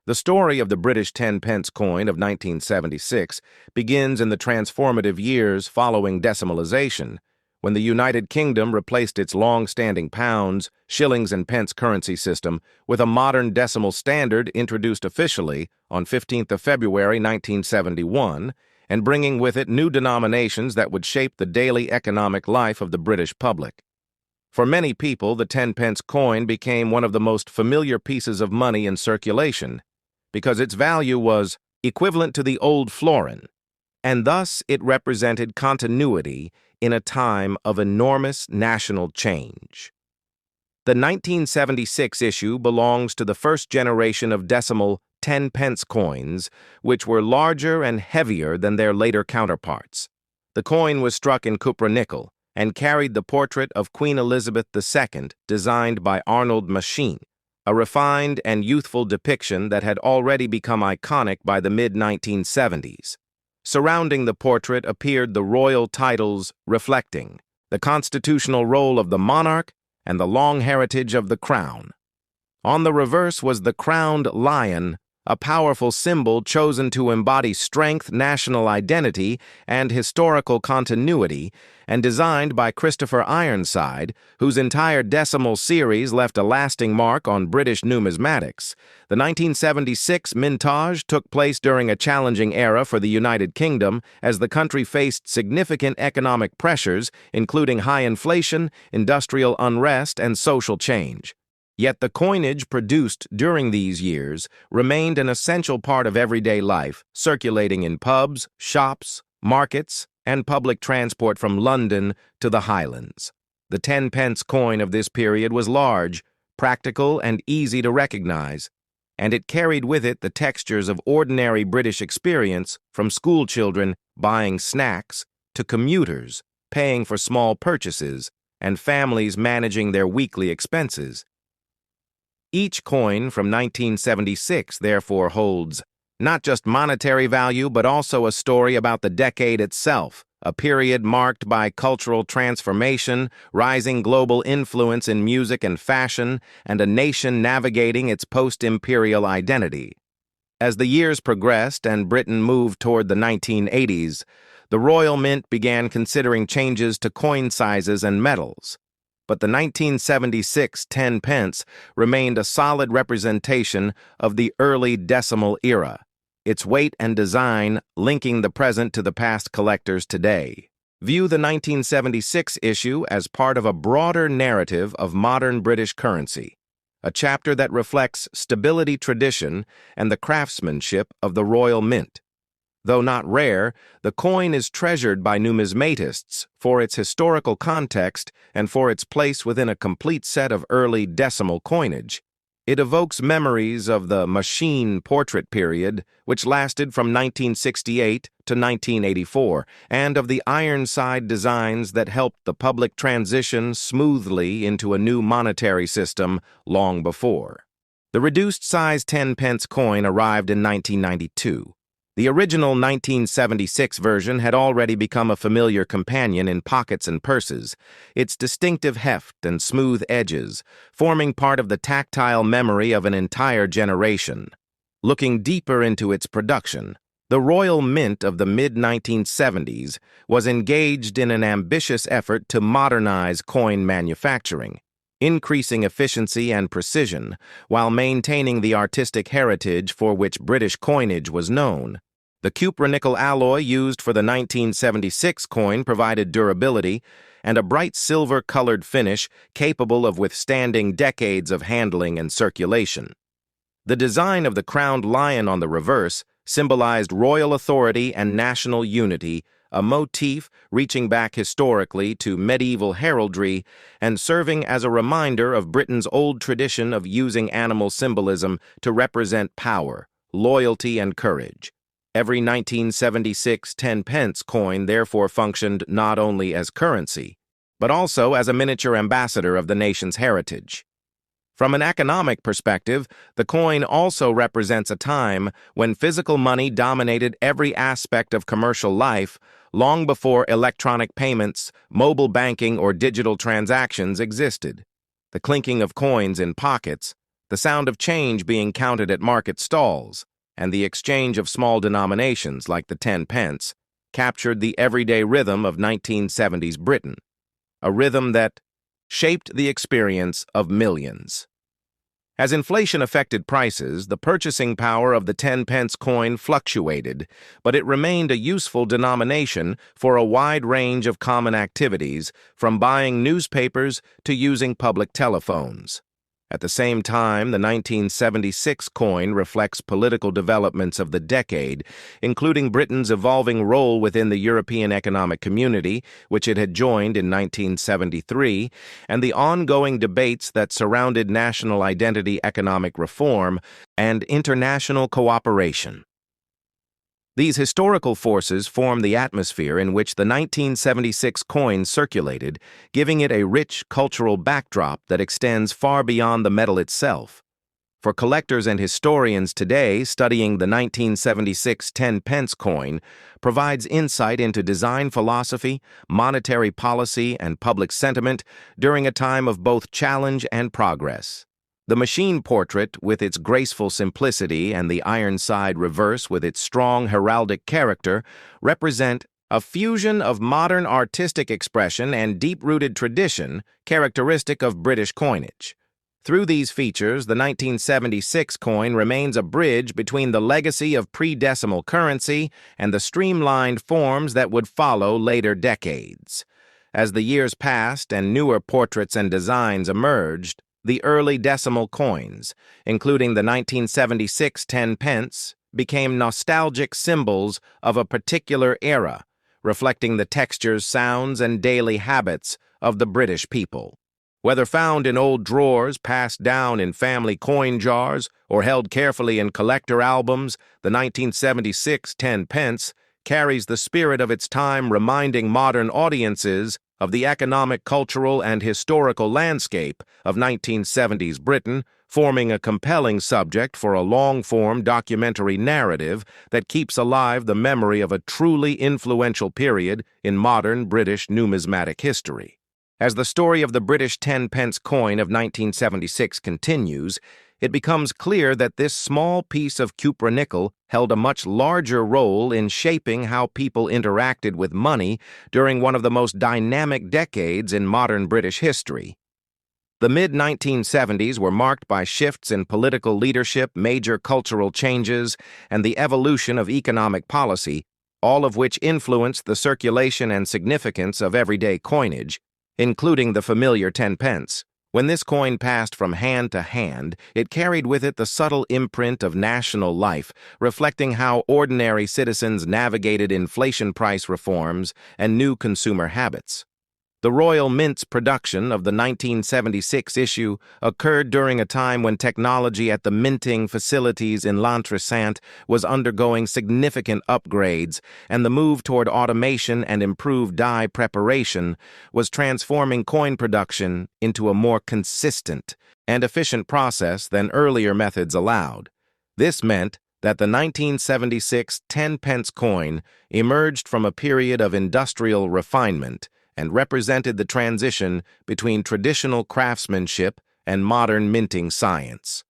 The story of the British 10-pence coin of 1976 begins in the transformative years following decimalisation, when the United Kingdom replaced its long-standing pounds, shillings, and pence currency system with a modern decimal standard introduced officially on 15th of February 1971, and bringing with it new denominations that would shape the daily economic life of the British public. For many people, the 10-pence coin became one of the most familiar pieces of money in circulation, because its value was equivalent to the old florin, and thus it represented continuity in a time of enormous national change. The 1976 issue belongs to the first generation of decimal 10-pence coins, which were larger and heavier than their later counterparts. The coin was struck in cupronickel and carried the portrait of Queen Elizabeth II, designed by Arnold Machine, a refined and youthful depiction that had already become iconic by the mid-1970s. Surrounding the portrait appeared the royal titles reflecting the constitutional role of the monarch and the long heritage of the crown. On the reverse was the crowned lion, a powerful symbol chosen to embody strength, national identity, and historical continuity, and designed by Christopher Ironside, whose entire decimal series left a lasting mark on British numismatics. The 1976 mintage took place during a challenging era for the United Kingdom as the country faced significant economic pressures, including high inflation, industrial unrest, and social change. Yet the coinage produced during these years remained an essential part of everyday life, circulating in pubs, shops, markets, and public transport from London to the Highlands. The 10-pence coin of this period was large, practical, and easy to recognize, and it carried with it the textures of ordinary British experience, from school children buying snacks to commuters paying for small purchases and families managing their weekly expenses. Each coin from 1976, therefore, holds not just monetary value, but also a story about the decade itself, a period marked by cultural transformation, rising global influence in music and fashion, and a nation navigating its post-imperial identity. As the years progressed and Britain moved toward the 1980s, the Royal Mint began considering changes to coin sizes and metals. But the 1976 10-pence remained a solid representation of the early decimal era, its weight and design linking the present to the past collectors today. View the 1976 issue as part of a broader narrative of modern British currency, a chapter that reflects stability, tradition, and the craftsmanship of the Royal Mint. Though not rare, the coin is treasured by numismatists for its historical context and for its place within a complete set of early decimal coinage. It evokes memories of the machine portrait period, which lasted from 1968 to 1984, and of the Ironside designs that helped the public transition smoothly into a new monetary system long before. The reduced-size 10-pence coin arrived in 1992. The original 1976 version had already become a familiar companion in pockets and purses, its distinctive heft and smooth edges forming part of the tactile memory of an entire generation. Looking deeper into its production, the Royal Mint of the mid-1970s was engaged in an ambitious effort to modernize coin manufacturing, increasing efficiency and precision while maintaining the artistic heritage for which British coinage was known. The cupronickel alloy used for the 1976 coin provided durability and a bright silver-colored finish capable of withstanding decades of handling and circulation. The design of the crowned lion on the reverse symbolized royal authority and national unity, a motif reaching back historically to medieval heraldry and serving as a reminder of Britain's old tradition of using animal symbolism to represent power, loyalty, and courage. Every 1976 10-pence coin therefore functioned not only as currency, but also as a miniature ambassador of the nation's heritage. From an economic perspective, the coin also represents a time when physical money dominated every aspect of commercial life long before electronic payments, mobile banking, or digital transactions existed. The clinking of coins in pockets, the sound of change being counted at market stalls, and the exchange of small denominations like the 10 pence captured the everyday rhythm of 1970s Britain, a rhythm that shaped the experience of millions. As inflation affected prices, the purchasing power of the 10 pence coin fluctuated, but it remained a useful denomination for a wide range of common activities, from buying newspapers to using public telephones. At the same time, the 1976 coin reflects political developments of the decade, including Britain's evolving role within the European Economic Community, which it had joined in 1973, and the ongoing debates that surrounded national identity, economic reform, and international cooperation. These historical forces form the atmosphere in which the 1976 coin circulated, giving it a rich cultural backdrop that extends far beyond the metal itself. For collectors and historians today, studying the 1976 10 pence coin provides insight into design philosophy, monetary policy, and public sentiment during a time of both challenge and progress. The machine portrait, with its graceful simplicity, and the Ironside reverse with its strong heraldic character, represent a fusion of modern artistic expression and deep-rooted tradition characteristic of British coinage. Through these features, the 1976 coin remains a bridge between the legacy of pre-decimal currency and the streamlined forms that would follow later decades. As the years passed and newer portraits and designs emerged, the early decimal coins, including the 1976 10 pence, became nostalgic symbols of a particular era, reflecting the textures, sounds, and daily habits of the British people. Whether found in old drawers, passed down in family coin jars, or held carefully in collector albums, the 1976 10 pence carries the spirit of its time, reminding modern audiences of the economic, cultural, and historical landscape of 1970s Britain, forming a compelling subject for a long-form documentary narrative that keeps alive the memory of a truly influential period in modern British numismatic history. As the story of the British 10 pence coin of 1976 continues, it becomes clear that this small piece of cupronickel held a much larger role in shaping how people interacted with money during one of the most dynamic decades in modern British history. The mid-1970s were marked by shifts in political leadership, major cultural changes, and the evolution of economic policy, all of which influenced the circulation and significance of everyday coinage, including the familiar 10 pence. When this coin passed from hand to hand, it carried with it the subtle imprint of national life, reflecting how ordinary citizens navigated inflation price reforms and new consumer habits. The Royal Mint's production of the 1976 issue occurred during a time when technology at the minting facilities in L'Entresant was undergoing significant upgrades, and the move toward automation and improved die preparation was transforming coin production into a more consistent and efficient process than earlier methods allowed. This meant that the 1976 10 pence coin emerged from a period of industrial refinement and represented the transition between traditional craftsmanship and modern minting science.